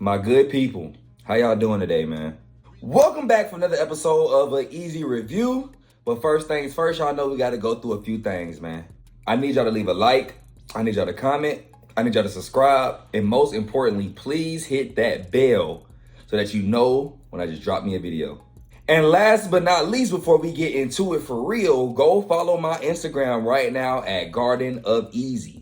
My good people, how y'all doing today, man? Welcome back for another episode of an EaZy review. But first things first, y'all know we got to go through a few things, man. I need y'all to leave a like. I need y'all to comment. I need y'all to subscribe. And most importantly, please hit that bell so that you know when I just drop me a video. And last but not least, before we get into it for real, go follow my Instagram right now at Garden of EaZy.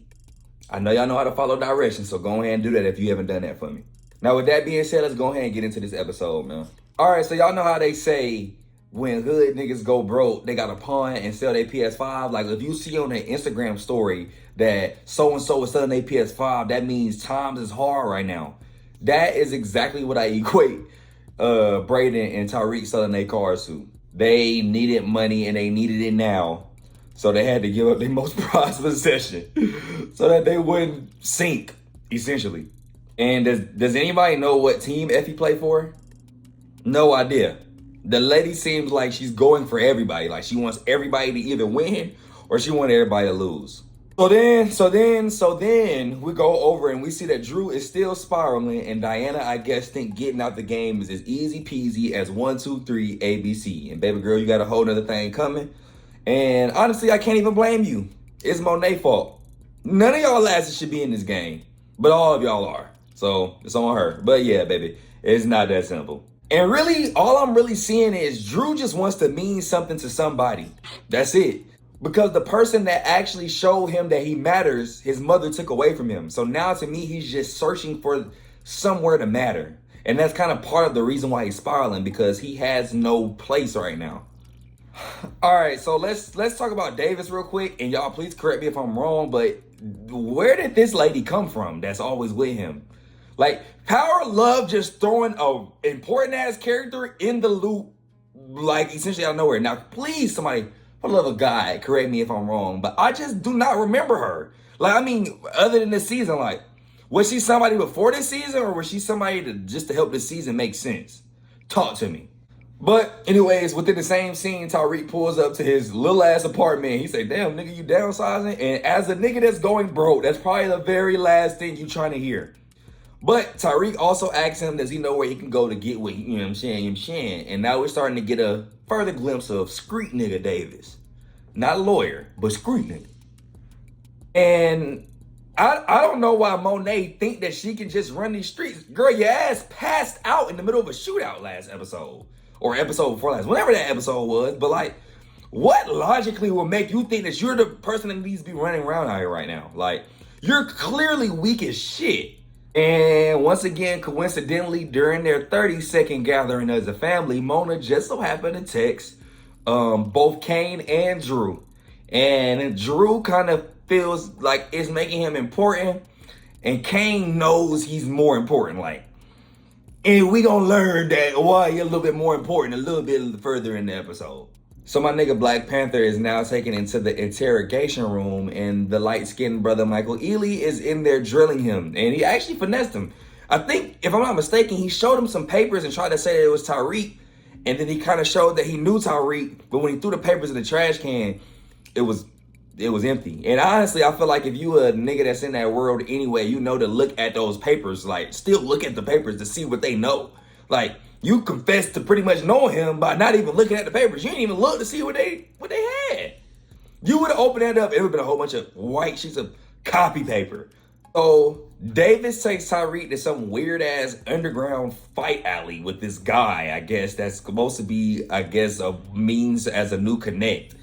I know y'all know how to follow directions, so go ahead and do that if you haven't done that for me. Now, with that being said, let's go ahead and get into this episode, man. All right, so y'all know how they say when hood niggas go broke, they got to pawn and sell their PS5. Like, if you see on their Instagram story that so-and-so is selling their PS5, that means times is hard right now. That is exactly what I equate Braden and Tariq selling their cars to. They needed money and they needed it now. So they had to give up their most prized possession so that they wouldn't sink, essentially. And does anybody know what team Effie play for? No idea. The lady seems like she's going for everybody. Like she wants everybody to either win or she wants everybody to lose. So then we go over and we see that Drew is still spiraling and Diana, I guess, think getting out the game is as easy peasy as 1, 2, 3, ABC. And baby girl, you got a whole nother thing coming. And honestly, I can't even blame you. It's Monae's fault. None of y'all asses should be in this game, but all of y'all are. So it's on her. But yeah, baby, it's not that simple. And really, all I'm really seeing is Drew just wants to mean something to somebody. That's it. Because the person that actually showed him that he matters, his mother took away from him. So now to me, he's just searching for somewhere to matter. And that's kind of part of the reason why he's spiraling, because he has no place right now. All right, so let's talk about Davis real quick. And y'all, please correct me if I'm wrong, but where did this lady come from that's always with him? Like, Power love just throwing a important ass character in the loop, like essentially out of nowhere. Now, please, somebody, for the love of God, correct me if I'm wrong, but I just do not remember her. Like, I mean, other than this season, like, was she somebody before this season, or was she somebody to help this season make sense? Talk to me. But anyways, within the same scene, Tariq pulls up to his little ass apartment. He say, "Damn, nigga, you downsizing?" And as a nigga that's going broke, that's probably the very last thing you trying to hear. But Tariq also asks him, does he know where he can go to get what, you know what I'm saying? And now we're starting to get a further glimpse of Screet nigga Davis. Not a lawyer, but Screet nigga. And I don't know why Monae think that she can just run these streets. Girl, your ass passed out in the middle of a shootout last episode. Or episode before last, whatever that episode was. But like, what logically will make you think that you're the person that needs to be running around out here right now? Like, you're clearly weak as shit. And once again, coincidentally, during their 30-second gathering as a family, Mona just so happened to text both Kane and Drew. And Drew kind of feels like it's making him important. And Kane knows he's more important. Like, and we gonna learn that why you're a little bit more important a little bit further in the episode. So my nigga Black Panther is now taken into the interrogation room, and the light-skinned brother Michael Ealy is in there drilling him, and he actually finessed him. I think, if I'm not mistaken, he showed him some papers and tried to say that it was Tariq, and then he kind of showed that he knew Tariq, but when he threw the papers in the trash can, it was empty. And honestly, I feel like if you a nigga that's in that world anyway, you know to look at those papers, like still look at the papers to see what they know. Like, you confessed to pretty much knowing him by not even looking at the papers. You didn't even look to see what they had. You would have opened that up, it would have been a whole bunch of white sheets of copy paper. So Davis takes Tariq to some weird ass underground fight alley with this guy, I guess, that's supposed to be, I guess, a means as a new connect.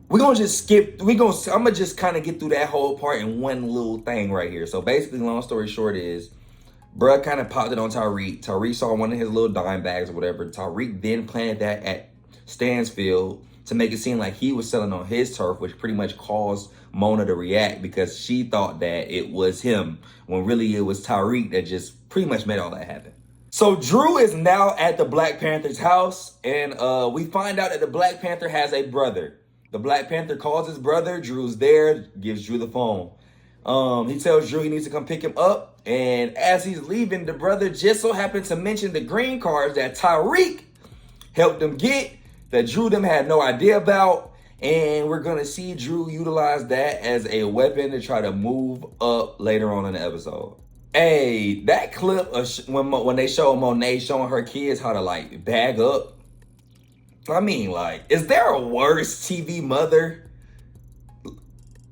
We're gonna just skip, I'm gonna just kind of get through that whole part in one little thing right here. So basically, long story short is, bruh kind of popped it on Tariq. Tariq saw one of his little dime bags or whatever. Tariq then planted that at Stansfield to make it seem like he was selling on his turf, which pretty much caused Mona to react because she thought that it was him, when really it was Tariq that just pretty much made all that happen. So Drew is now at the Black Panther's house, and we find out that the Black Panther has a brother. The Black Panther calls his brother. Drew's there, gives Drew the phone. He tells Drew he needs to come pick him up. And as he's leaving, the brother just so happened to mention the green cards that Tariq helped them get, that Drew them had no idea about. And we're going to see Drew utilize that as a weapon to try to move up later on in the episode. Hey, that clip of when they show Monae showing her kids how to like bag up. I mean, like, is there a worse TV mother?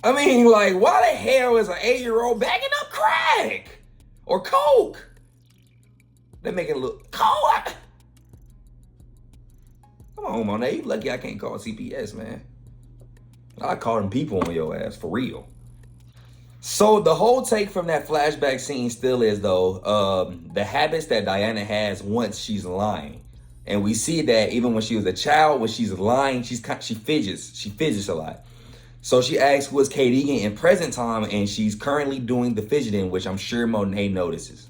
I mean, like, why the hell is an 8-year-old bagging up crack or coke? They make it look cold. Come on, Monae. You lucky I can't call CPS, man. I call them people on your ass for real. So the whole take from that flashback scene still is though the habits that Diana has once she's lying, and we see that even when she was a child, when she's lying, she fidgets a lot. So she asks who is Kate Egan in present time, and she's currently doing the fidgeting, which I'm sure Monae notices.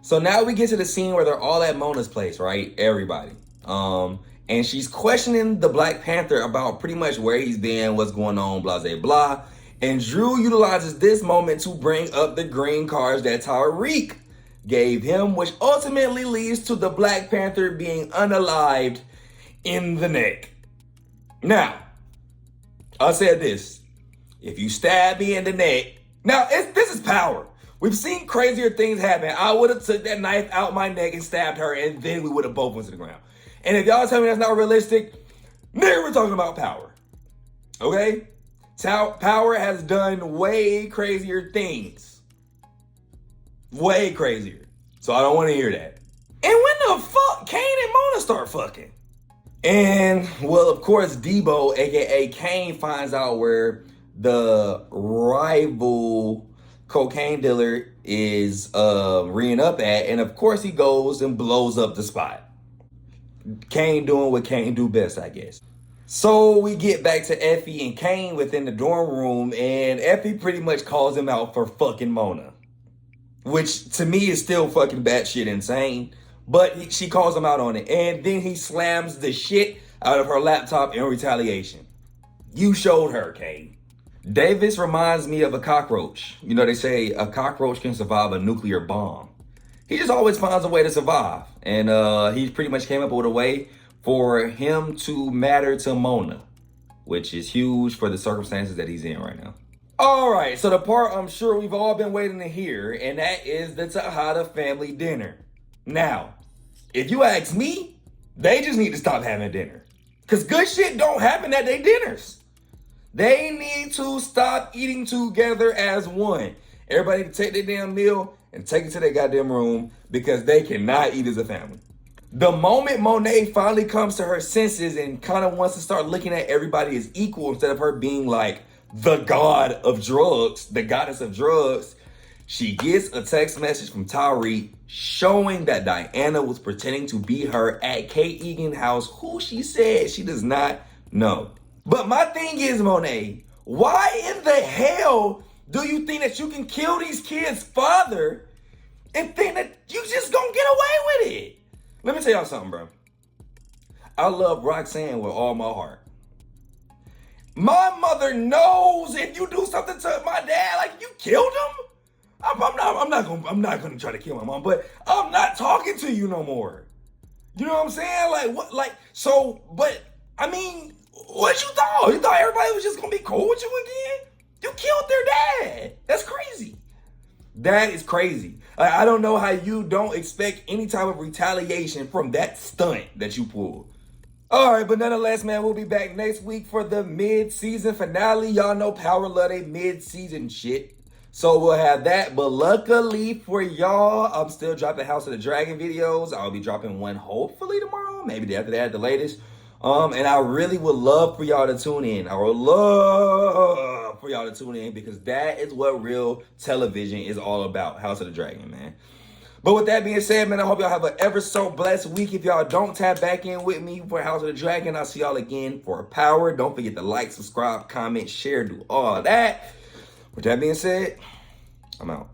So now we get to the scene where they're all at Mona's place, right? Everybody. And she's questioning the Black Panther about pretty much where he's been, what's going on, blah, blah, blah. And Drew utilizes this moment to bring up the green cards that Tariq gave him, which ultimately leads to the Black Panther being unalived in the neck. Now, I said this. If you stab me in the neck, now this is power. We've seen crazier things happen. I would have took that knife out my neck and stabbed her, and then we would have both went to the ground. And if y'all tell me that's not realistic, nigga, we're talking about power. Okay? Power has done way crazier things. Way crazier. So I don't want to hear that. And when the fuck Kane and Mona start fucking? And, well, of course, Debo, a.k.a. Kane, finds out where the rival cocaine dealer is reeing up at. And, of course, he goes and blows up the spot. Kane doing what Kane do best, I guess. So we get back to Effie and Kane within the dorm room, and Effie pretty much calls him out for fucking Mona. Which, to me, is still fucking batshit insane. But she calls him out on it. And then he slams the shit out of her laptop in retaliation. You showed her, Kane. Davis reminds me of a cockroach. You know, they say a cockroach can survive a nuclear bomb. He just always finds a way to survive. And he pretty much came up with a way for him to matter to Mona, which is huge for the circumstances that he's in right now. All right, so the part I'm sure we've all been waiting to hear, and that is the Tahada family dinner. Now, if you ask me, they just need to stop having dinner. Because good shit don't happen at their dinners. They need to stop eating together as one. Everybody need to take their damn meal and take it to their goddamn room because they cannot eat as a family. The moment Monae finally comes to her senses and kind of wants to start looking at everybody as equal instead of her being like the god of drugs, the goddess of drugs, she gets a text message from Tariq showing that Diana was pretending to be her at Kate Egan's house, who she said she does not know. But my thing is, Monae, why in the hell do you think that you can kill these kids' father and think that you just gonna get away with it? Let me tell y'all something, bro. I love Roxanne with all my heart. My mother knows if you do something to my dad, like you killed him, I'm not gonna try to kill my mom, but I'm not talking to you no more. You know what I'm saying? Like what? Like so? But I mean, what you thought? You thought everybody was just gonna be cool with you again? You killed their dad. That's crazy. That is crazy. I don't know how you don't expect any type of retaliation from that stunt that you pulled. All right, but nonetheless, man, we'll be back next week for the mid-season finale. Y'all know Power love they mid-season shit. So we'll have that. But luckily for y'all, I'm still dropping House of the Dragon videos. I'll be dropping one hopefully tomorrow. Maybe the after that at the latest. And I really would love for y'all to tune in. I would love for y'all to tune in because that is what real television is all about. House of the Dragon, man. But with that being said, man, I hope y'all have an ever so blessed week. If y'all don't tap back in with me for House of the Dragon, I'll see y'all again for Power. Don't forget to like, subscribe, comment, share, do all that. With that being said, I'm out.